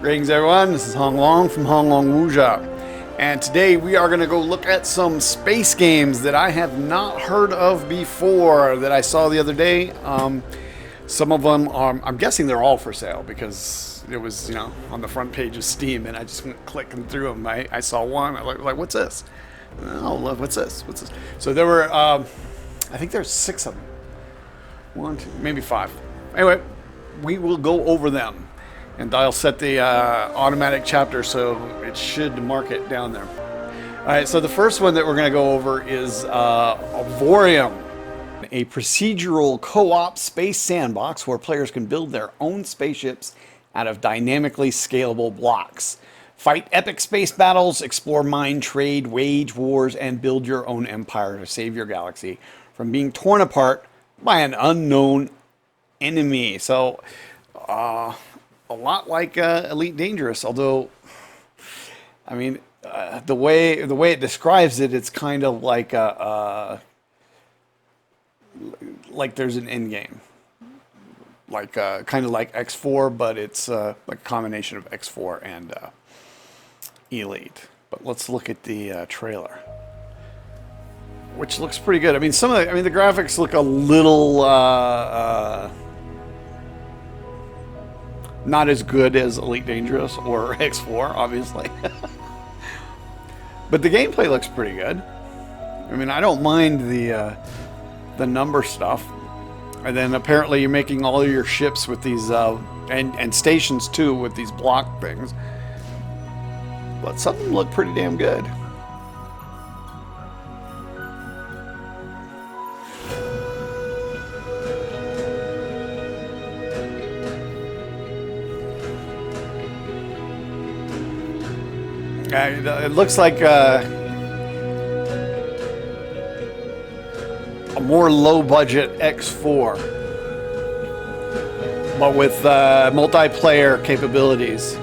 Greetings everyone, this is Hong Long from Hong Long Wuxia, and today we are going to go look at some space games that I have not heard of before that I saw the other day. Some of them are, I'm guessing they're all for sale because it was, you know, on the front page of Steam, and I just went clicking through them. I saw one, I was like, what's this? Oh, what's this? What's this? So there were, I think there's 6 of them. 1, 2, maybe 5. Anyway, we will go over them. And I'll set the automatic chapter so it should mark it down there. All right, so the first one that we're going to go over is Avorion, a procedural co-op space sandbox where players can build their own spaceships out of dynamically scalable blocks. Fight epic space battles, explore mine trade, wage wars, and build your own empire to save your galaxy from being torn apart by an unknown enemy. So, a lot like Elite Dangerous, although, I mean, the way it describes it, it's kind of like there's an end game, like kind of like X4, but it's like a combination of X4 and Elite. But let's look at the trailer, which looks pretty good. I mean, the graphics look a little not as good as Elite Dangerous or X4, obviously. But the gameplay looks pretty good. I mean, I don't mind the number stuff. And then apparently you're making all your ships with these, and stations too, with these block things. But some of them look pretty damn good. It looks like a more low-budget X4, but with multiplayer capabilities.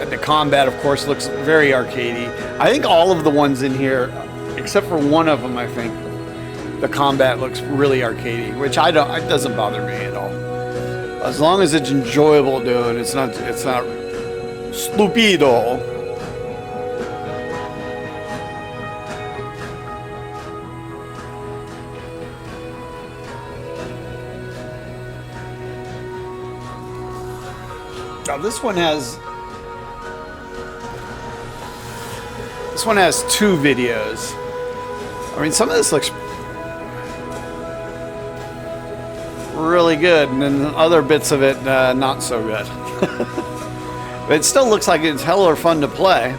And the combat, of course, looks very arcadey. I think all of the ones in here, except for one of them, I think the combat looks really arcadey, which it doesn't bother me at all. As long as it's enjoyable to do it, it's not stupido. Now this one has 2 videos. I mean, some of this looks really good, and then other bits of it not so good. But it still looks like it's hella fun to play.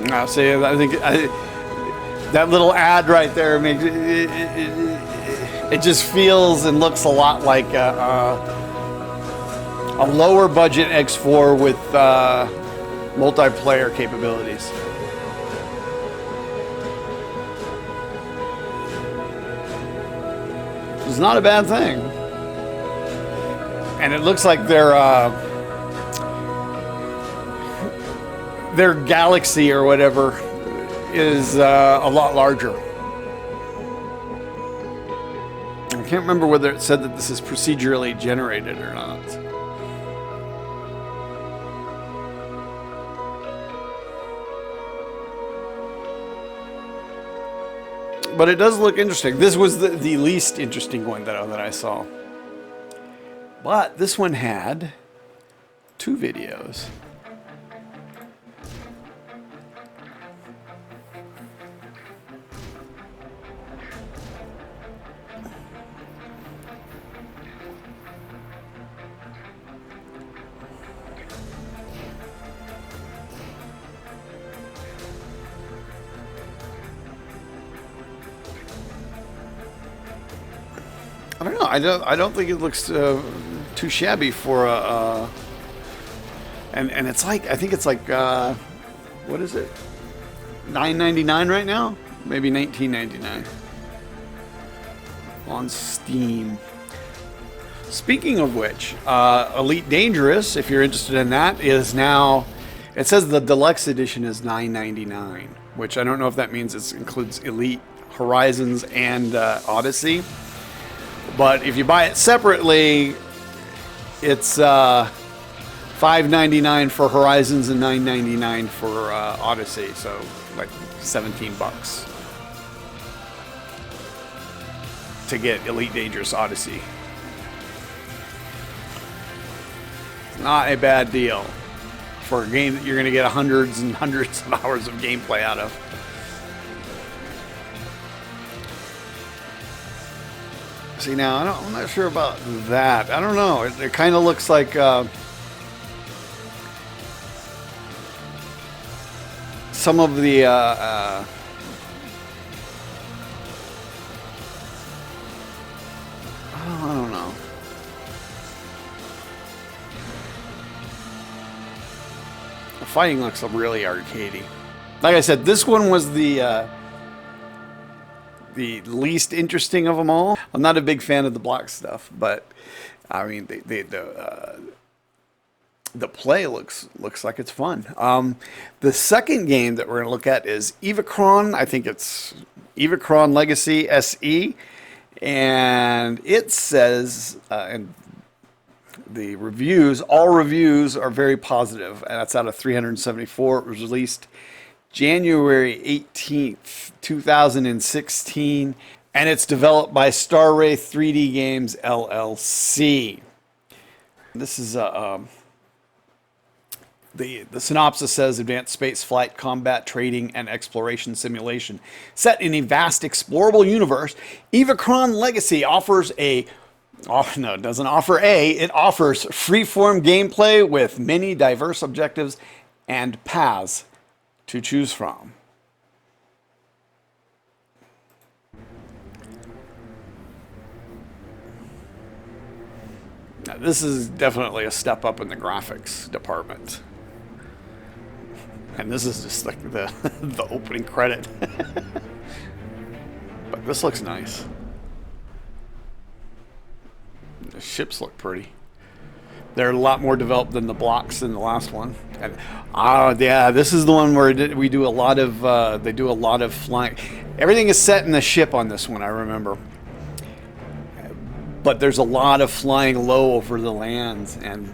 Now, see, I think that little ad right there makes it just feels and looks a lot like a lower budget X4 with multiplayer capabilities. It's not a bad thing. And it looks like their galaxy or whatever is a lot larger. I can't remember whether it said that this is procedurally generated or not. But it does look interesting. This was the least interesting one that I saw. But this one had 2 videos. I don't know. I don't think it looks too shabby for a. And it's like, I think it's like what is it? $9.99 right now? Maybe $19.99 on Steam. Speaking of which, Elite Dangerous, if you're interested in that, is now, it says the deluxe edition is $9.99, which I don't know if that means it includes Elite, Horizons, and Odyssey. But if you buy it separately, it's $5.99 for Horizons and $9.99 for Odyssey, so like $17 to get Elite Dangerous Odyssey. Not a bad deal for a game that you're going to get hundreds and hundreds of hours of gameplay out of. See, now I'm not sure about that. I don't know. It kind of looks like some of the I don't know. The fighting looks really arcadey. Like I said, this one was the least interesting of them all. I'm not a big fan of the block stuff, but I mean, the play looks like it's fun. The second game that we're going to look at is Evochron. I think it's Evochron Legacy SE, and it says, and the reviews, all reviews are very positive, and that's out of 374. It was released January 18th, 2016, and it's developed by Starray 3D Games LLC. This is the synopsis says advanced space flight, combat, trading, and exploration simulation. Set in a vast explorable universe, Evochron Legacy offers it offers freeform gameplay with many diverse objectives and paths to choose from. Now, this is definitely a step up in the graphics department. And this is just like the opening credit. But this looks nice. The ships look pretty. They're a lot more developed than the blocks in the last one. And yeah, this is the one where we do a lot of they do a lot of flying. Everything is set in the ship on this one, I remember. But there's a lot of flying low over the lands and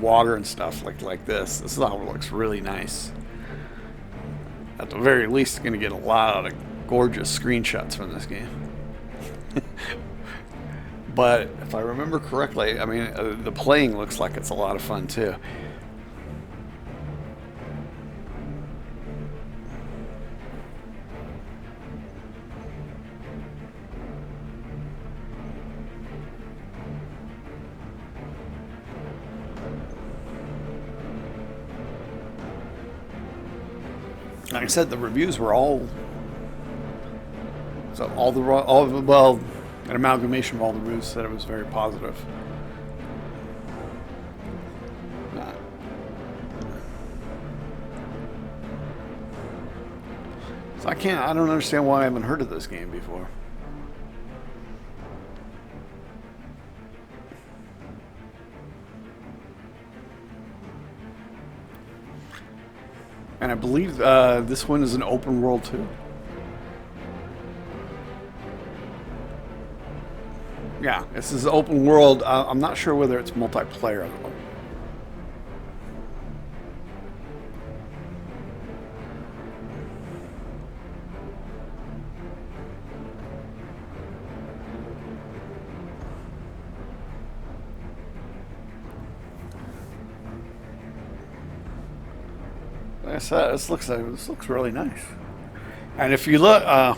water and stuff like this. This is how it looks really nice. At the very least, going to get a lot of gorgeous screenshots from this game. But if I remember correctly, I mean, the playing looks like it's a lot of fun too. Like I said, the reviews were all well, an amalgamation of all the reviews said it was very positive. So I don't understand why I haven't heard of this game before. And I believe this one is an open world too. Yeah, this is open world. I'm not sure whether it's multiplayer though. Like I said, this looks really nice. And if you look, I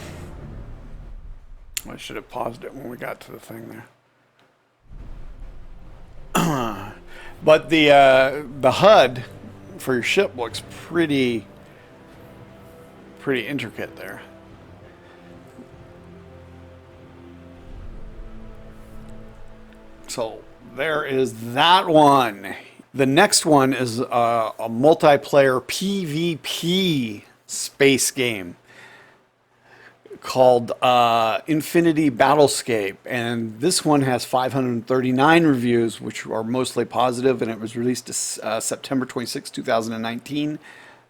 should have paused it when we got to the thing there. But the HUD for your ship looks pretty intricate there. So there is that one. The next one is a multiplayer PvP space game called Infinity Battlescape, and this one has 539 reviews, which are mostly positive, and it was released September 26, 2019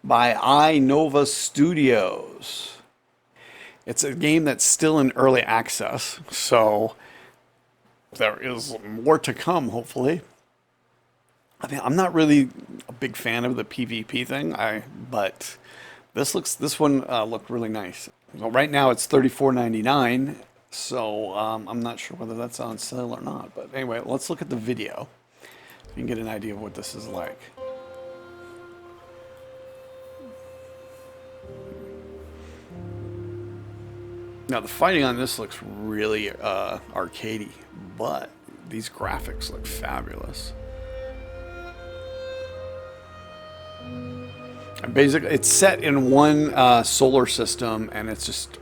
by iNova Studios. It's a game that's still in early access, so there is more to come, hopefully. I mean, I'm not really a big fan of the PvP thing, but this one looked really nice. So right now it's $34.99, so I'm not sure whether that's on sale or not. But anyway, let's look at the video. You can get an idea of what this is like. Now the fighting on this looks really arcadey, but these graphics look fabulous. Basically, it's set in one solar system, and it's just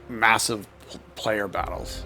massive player battles.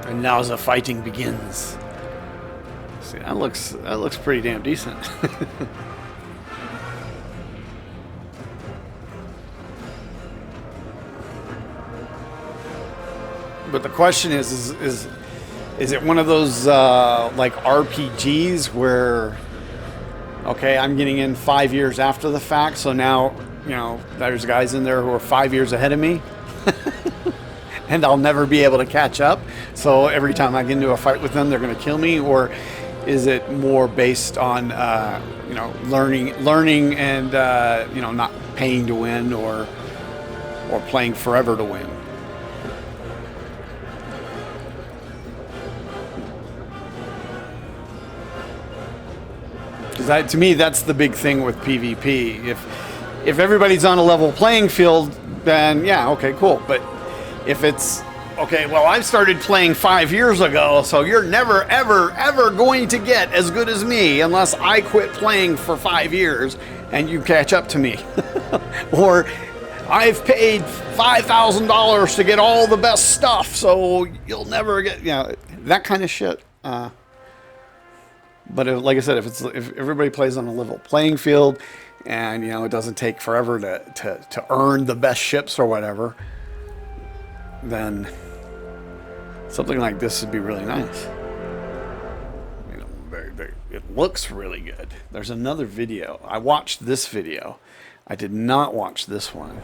And now the fighting begins. See, that looks pretty damn decent. But the question is it one of those like RPGs where, okay, I'm getting in 5 years after the fact, so now, you know, there's guys in there who are 5 years ahead of me, and I'll never be able to catch up. So every time I get into a fight with them, they're going to kill me? Or is it more based on, you know, learning and, you know, not paying to win or playing forever to win? Because to me, that's the big thing with PvP. If everybody's on a level playing field, then yeah, okay, cool. But if it's, okay, well, I started playing 5 years ago, so you're never, ever, ever going to get as good as me unless I quit playing for 5 years and you catch up to me. Or I've paid $5,000 to get all the best stuff, so you'll never get, you know, that kind of shit. But if, like I said, if everybody plays on a level playing field, and you know it doesn't take forever to earn the best ships or whatever, then something like this would be really nice. You know, it looks really good. There's another video. I watched this video. I did not watch this one.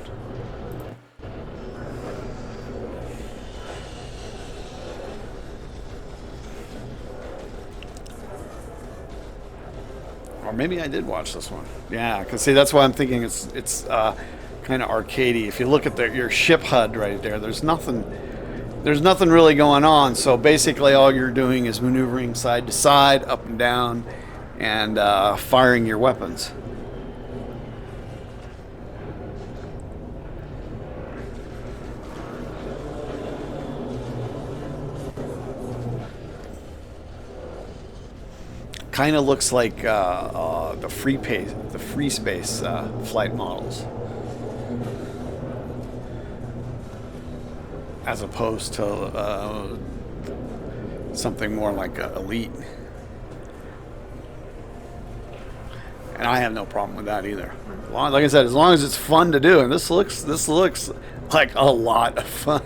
Or maybe I did watch this one. Yeah, because see, that's why I'm thinking it's kind of arcadey. If you look at your ship HUD right there, there's nothing really going on. So basically, all you're doing is maneuvering side to side, up and down, and firing your weapons. Kind of looks like the free space flight models, as opposed to something more like Elite. And I have no problem with that either. Like I said, as long as it's fun to do, and this looks like a lot of fun.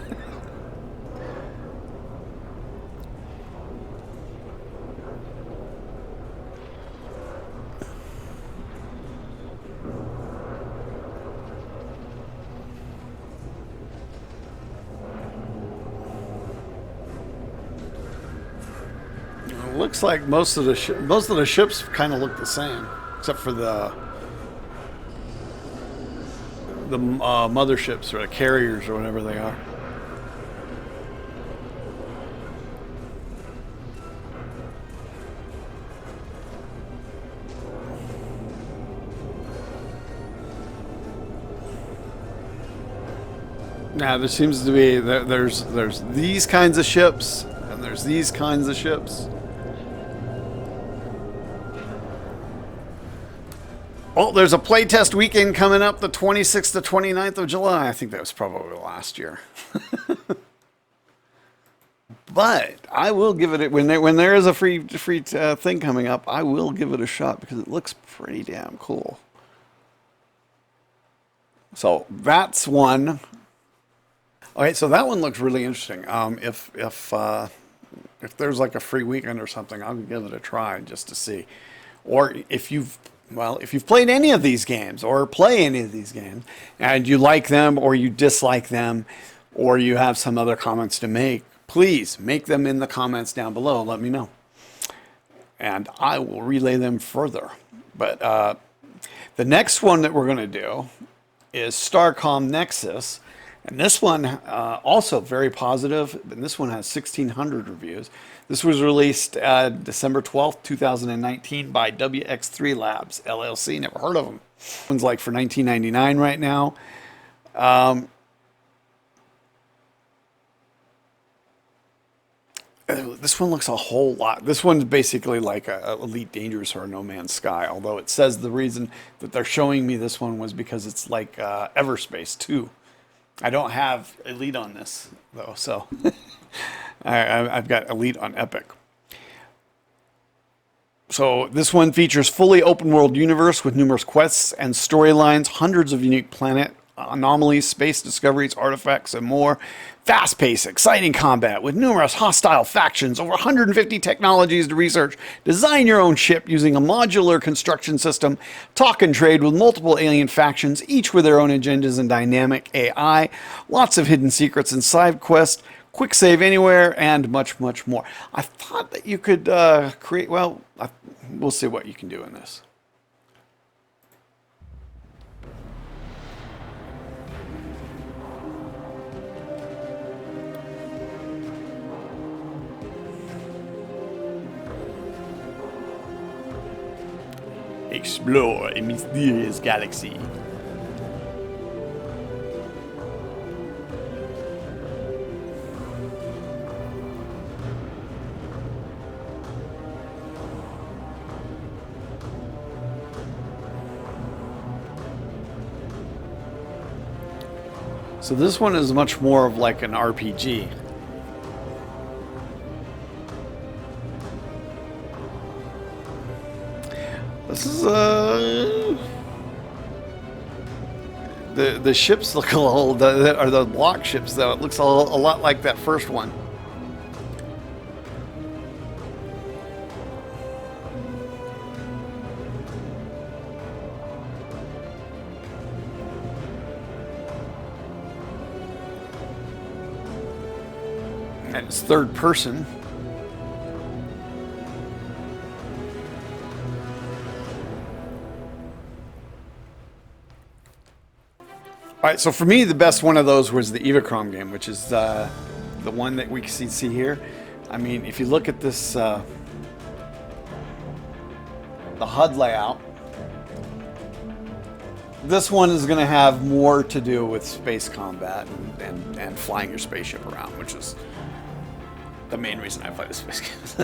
Looks like most of the ships kind of look the same, except for the motherships or the carriers or whatever they are. Now there seems to be there's these kinds of ships and there's these kinds of ships. Oh, there's a playtest weekend coming up the 26th to 29th of July. I think that was probably last year. But I will give it when there is a free thing coming up. I will give it a shot because it looks pretty damn cool. So that's one. All right, so that one looks really interesting. If there's like a free weekend or something, I'll give it a try just to see. Or if you've played any of these games or play any of these games and you like them or you dislike them or you have some other comments to make, please make them in the comments down below. Let me know. And I will relay them further. But the next one that we're going to do is Starcom Nexus. And this one also very positive. And this one has 1,600 reviews. This was released December 12th, 2019 by WX3 Labs, LLC. Never heard of them. One's like for $19.99 right now. This one looks a whole lot. This one's basically like a Elite Dangerous or a No Man's Sky. Although it says the reason that they're showing me this one was because it's like Everspace 2. I don't have Elite on this though, so I've got Elite on Epic. So this one features fully open world universe with numerous quests and storylines, hundreds of unique planet anomalies, space discoveries, artifacts, and more. Fast-paced, exciting combat with numerous hostile factions, over 150 technologies to research. Design your own ship using a modular construction system. Talk and trade with multiple alien factions, each with their own agendas and dynamic AI. Lots of hidden secrets and side quests. Quick save anywhere, and much, much more. I thought that you could create... Well, we'll see what you can do in this. Explore a mysterious galaxy. So this one is much more of like an RPG. This is the ships look a little, or the block ships though, it looks a lot like that first one. And it's third person. All right, so for me, the best one of those was the Evochron game, which is the one that we can see here. I mean, if you look at this, the HUD layout, this one is going to have more to do with space combat and flying your spaceship around, which is the main reason I play the space games.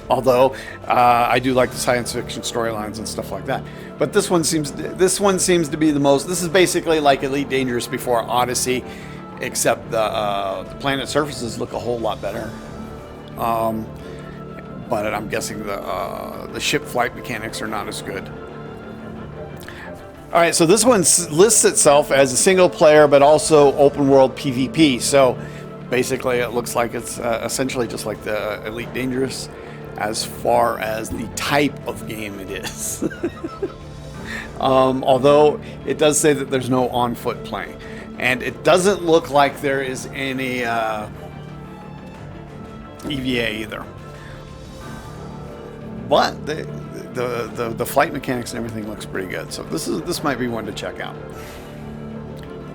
Although I do like the science fiction storylines and stuff like that. But this one seems to be the most. This is basically like Elite Dangerous before Odyssey, except the planet surfaces look a whole lot better. But I'm guessing the ship flight mechanics are not as good. All right, so this one lists itself as a single player, but also open world PvP. So basically, it looks like it's essentially just like the Elite Dangerous as far as the type of game it is. Although it does say that there's no on-foot playing. And it doesn't look like there is any EVA either. But the flight mechanics and everything looks pretty good. So this might be one to check out.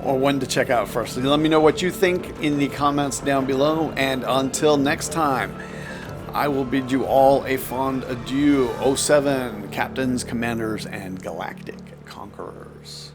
Or one to check out first. Let me know what you think in the comments down below. And until next time, I will bid you all a fond adieu. 07, captains, commanders, and galactic conquerors.